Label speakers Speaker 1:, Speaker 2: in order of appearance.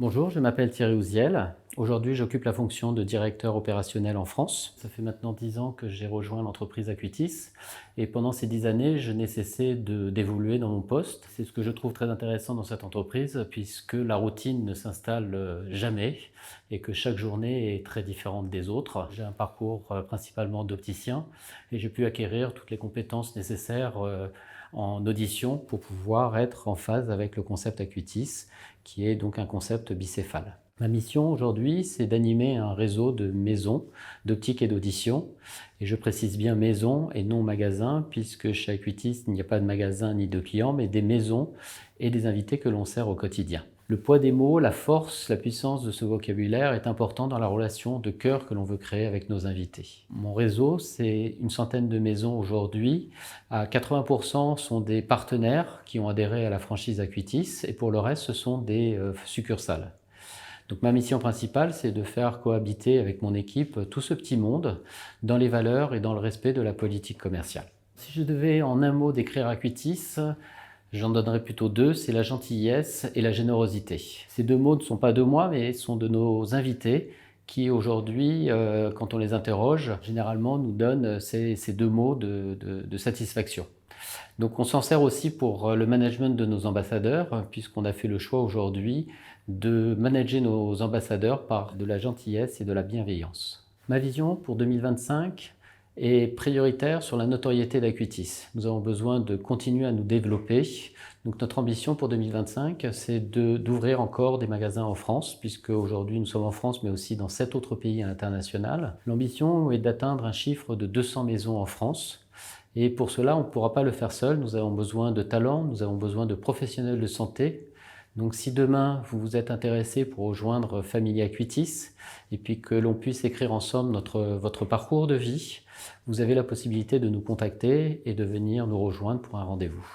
Speaker 1: Bonjour, je m'appelle Thierry Ouziel. Aujourd'hui, j'occupe la fonction de directeur opérationnel en France. Ça fait maintenant 10 ans que j'ai rejoint l'entreprise Acuitis et pendant ces 10 années, je n'ai cessé d'évoluer dans mon poste. C'est ce que je trouve très intéressant dans cette entreprise puisque la routine ne s'installe jamais et que chaque journée est très différente des autres. J'ai un parcours principalement d'opticien et j'ai pu acquérir toutes les compétences nécessaires en audition pour pouvoir être en phase avec le concept Acuitis, qui est donc un concept bicéphale. Ma mission aujourd'hui, c'est d'animer un réseau de maisons d'optique et d'audition. Et je précise bien maison et non magasin, puisque chez Acuitis, il n'y a pas de magasin ni de clients, mais des maisons et des invités que l'on sert au quotidien. Le poids des mots, la force, la puissance de ce vocabulaire est important dans la relation de cœur que l'on veut créer avec nos invités. Mon réseau, c'est une centaine de maisons aujourd'hui. À 80% sont des partenaires qui ont adhéré à la franchise Acuitis et pour le reste, ce sont des succursales. Donc ma mission principale, c'est de faire cohabiter avec mon équipe tout ce petit monde dans les valeurs et dans le respect de la politique commerciale. Si je devais en un mot décrire Acuitis, j'en donnerais plutôt deux, c'est la gentillesse et la générosité. Ces deux mots ne sont pas de moi, mais sont de nos invités qui aujourd'hui, quand on les interroge, généralement nous donnent ces deux mots de satisfaction. Donc on s'en sert aussi pour le management de nos ambassadeurs, puisqu'on a fait le choix aujourd'hui de manager nos ambassadeurs par de la gentillesse et de la bienveillance. Ma vision pour 2025 est prioritaire sur la notoriété d'Acuitis. Nous avons besoin de continuer à nous développer. Donc notre ambition pour 2025, c'est d'ouvrir encore des magasins en France, puisque aujourd'hui nous sommes en France, mais aussi dans 7 autres pays à l'international. L'ambition est d'atteindre un chiffre de 200 maisons en France. Et pour cela, on ne pourra pas le faire seul. Nous avons besoin de talents, nous avons besoin de professionnels de santé. Donc si demain vous vous êtes intéressé pour rejoindre Famille Acuitis et puis que l'on puisse écrire ensemble votre parcours de vie, vous avez la possibilité de nous contacter et de venir nous rejoindre pour un rendez-vous.